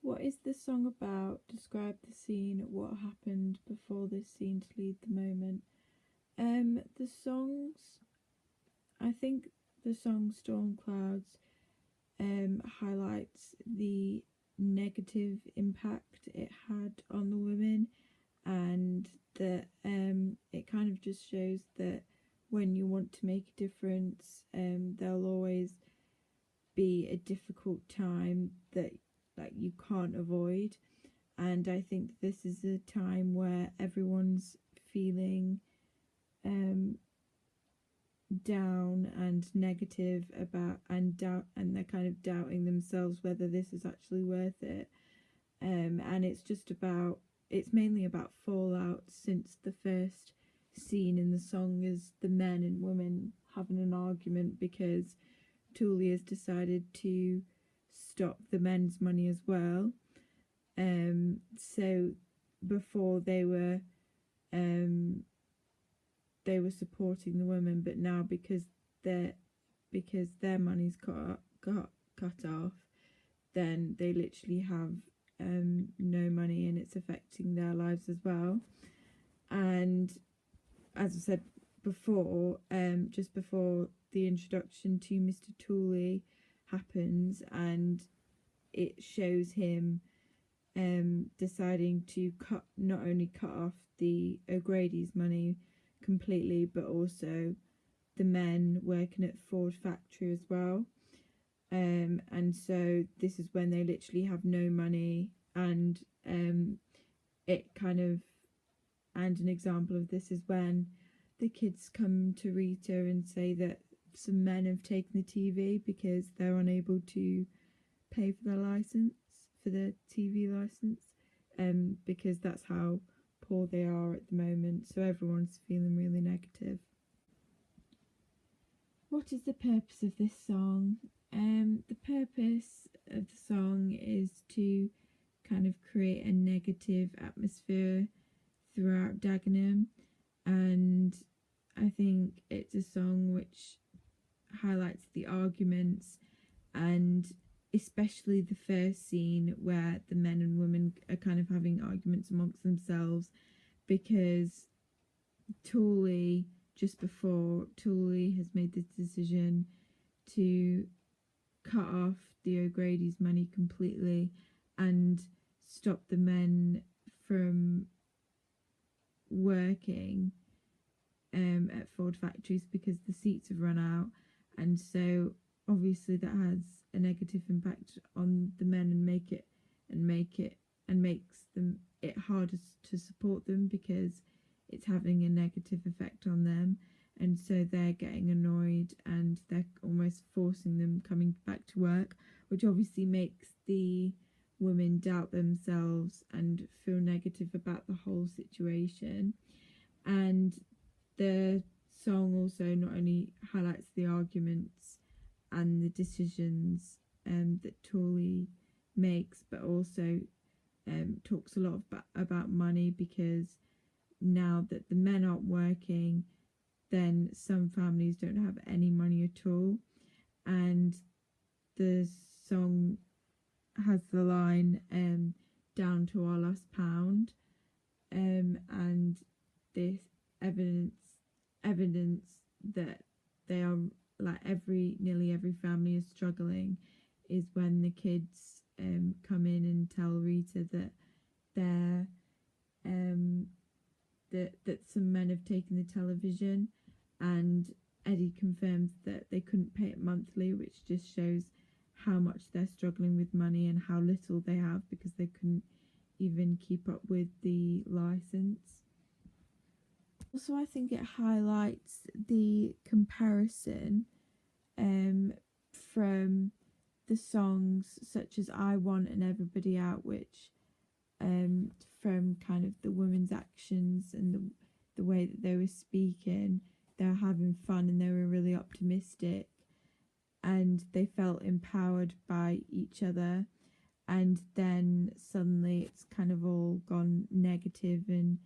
What is the song about? Describe the scene. What happened before this scene to lead the moment? The songs. I think the song "Storm Clouds" highlights the negative impact it had on the women, and that it kind of just shows that when you want to make a difference, there'll always be a difficult time that you can't avoid. And I think this is a time where everyone's feeling down and negative about and doubt, and they're kind of doubting themselves whether this is actually worth it. And it's mainly about fallout since the first scene in the song is the men and women having an argument because Thule has decided to stop the men's money as well. So before they were supporting the women, but now because their money's cut off, then they literally have no money, and it's affecting their lives as well. And as I said before, just before the introduction to Mr. Thule happens, and it shows him deciding to not only cut off the O'Grady's money completely, but also the men working at Ford factory as well. And so this is when they literally have no money, and it kind of, and an example of this is when the kids come to Rita and say that some men have taken the TV because they're unable to pay for their license, for the TV license, because that's how poor they are at the moment. So everyone's feeling really negative. What is the purpose of this song? The purpose of the song is to kind of create a negative atmosphere throughout Dagenham, and I think it's a song which highlights the arguments, and especially the first scene where the men and women are kind of having arguments amongst themselves, because Thule, just before, Thule has made this decision to cut off the O'Grady's money completely and stop the men from working at Ford factories because the seats have run out. And so obviously that has a negative impact on the men, and makes them it harder to support them because it's having a negative effect on them. And so they're getting annoyed, and they're almost forcing them coming back to work, which obviously makes the women doubt themselves and feel negative about the whole situation. And the song also not only highlights the arguments and the decisions that Thule makes, but also talks a lot about money, because now that the men aren't working, then some families don't have any money at all. And the song has the line down to our last pound, and this evidence that they are, like, nearly every family is struggling, is when the kids come in and tell Rita that they're that some men have taken the television, and Eddie confirms that they couldn't pay it monthly, which just shows how much they're struggling with money and how little they have because they couldn't even keep up with the license. Also, I think it highlights the comparison from the songs such as I Want and Everybody Out, which from kind of the women's actions and the way that they were speaking, they were having fun and they were really optimistic, and they felt empowered by each other. And then suddenly it's kind of all gone negative and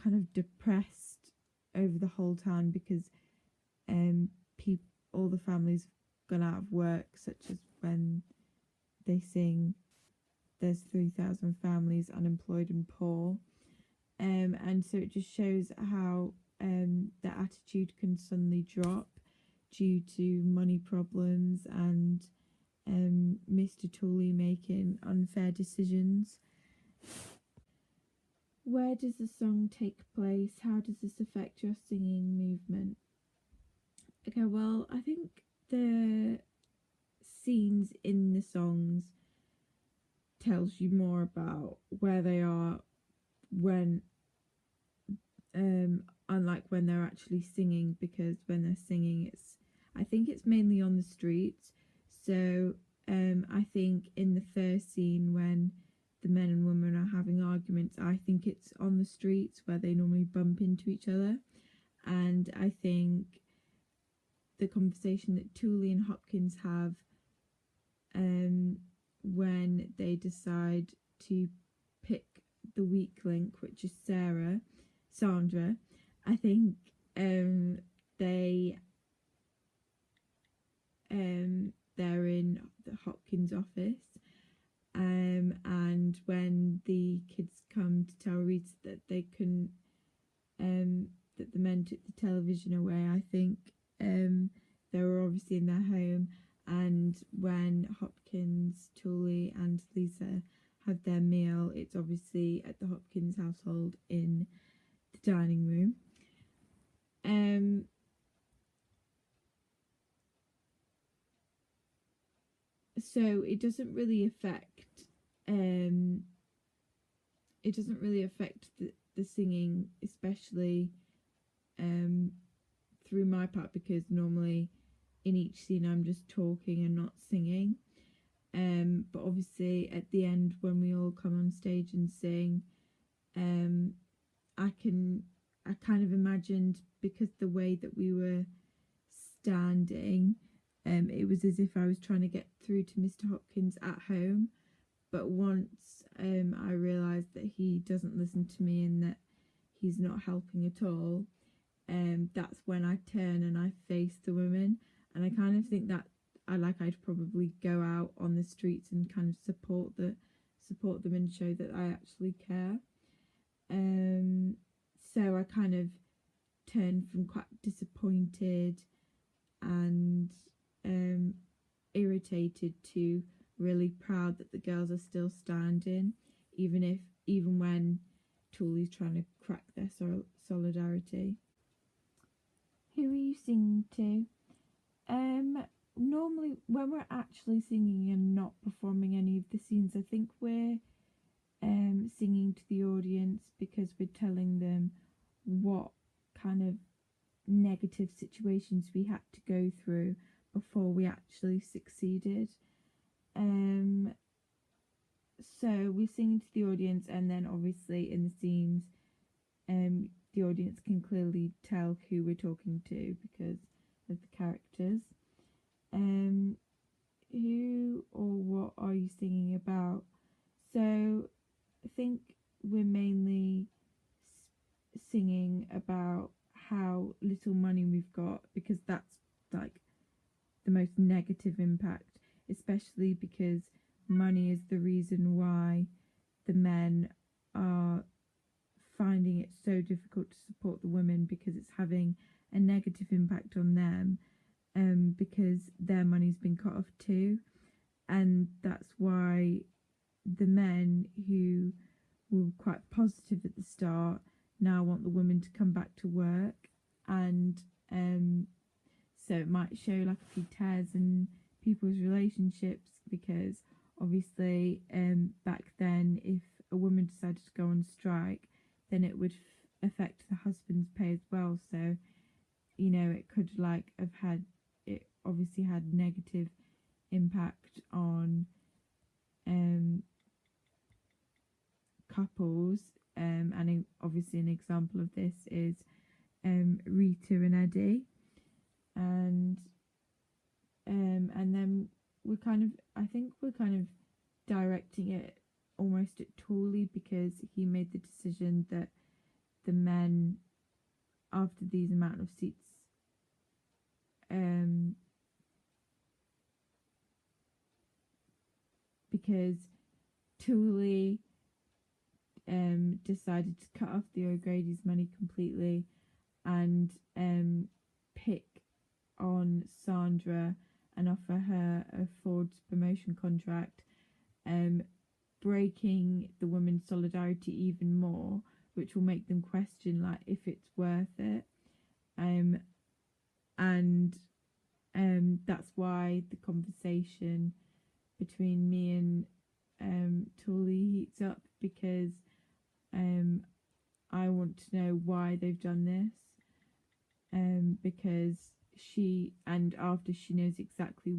kind of depressed over the whole time, because all the families have gone out of work, such as when they sing there's 3,000 families unemployed and poor. And so it just shows how the attitude can suddenly drop due to money problems and Mr. Tooley making unfair decisions. Where does the song take place? How does this affect your singing movement? Okay, well, I think the scenes in the songs tells you more about where they are when unlike when they're actually singing, because when they're singing I think it's mainly on the streets. So I think in the first scene when the men and women are having arguments, I think it's on the streets where they normally bump into each other. And I think the conversation that Tooley and Hopkins have when they decide to pick the weak link, which is Sandra, I think they're in the Hopkins office, and when the kids come to tell Rita that they couldn't, that the men took the television away, I think they were obviously in their home. And when Hopkins, Tooley and Lisa have their meal, it's obviously at the Hopkins household in the dining room. So it doesn't really affect the singing, especially through my part, because normally in each scene I'm just talking and not singing. But obviously at the end when we all come on stage and sing, I kind of imagined, because the way that we were standing, it was as if I was trying to get through to Mr. Hopkins at home. But once I realised that he doesn't listen to me and that he's not helping at all, that's when I turn and I face the women. And I kind of think that I'd probably go out on the streets and kind of support them and show that I actually care. So I kind of turned from quite disappointed and irritated to really proud that the girls are still standing, even when Tooley's trying to crack their solidarity. Who are you singing to? Normally when we're actually singing and not performing any of the scenes, I think we're singing to the audience, because we're telling them what kind of negative situations we had to go through before we actually succeeded. So we're singing to the audience, and then obviously in the scenes the audience can clearly tell who we're talking to because of the characters. Who or what are you singing about? So I think we're mainly singing about how little money we've got, because that's like the most negative impact, especially because money is the reason why the men are finding it so difficult to support the women, because it's having a negative impact on them, because their money's been cut off too. And that's why the men who were quite positive at the start now want the women to come back to work. And so it might show like a few tears in people's relationships, because obviously back then if a woman decided to go on strike, then it would affect the husband's pay as well. So it could it obviously had negative impact on couples, and obviously an example of this is Rita and Eddie. And then I think we're kind of directing it almost at Tooley, because he made the decision that the men, after these amount of seats, because Thule decided to cut off the O'Grady's money completely and pick on Sandra and offer her a Ford's promotion contract, breaking the women's solidarity even more, which will make them question like if it's worth it. And that's why the conversation between me and Thule heats up, because I want to know why they've done this, because after she knows exactly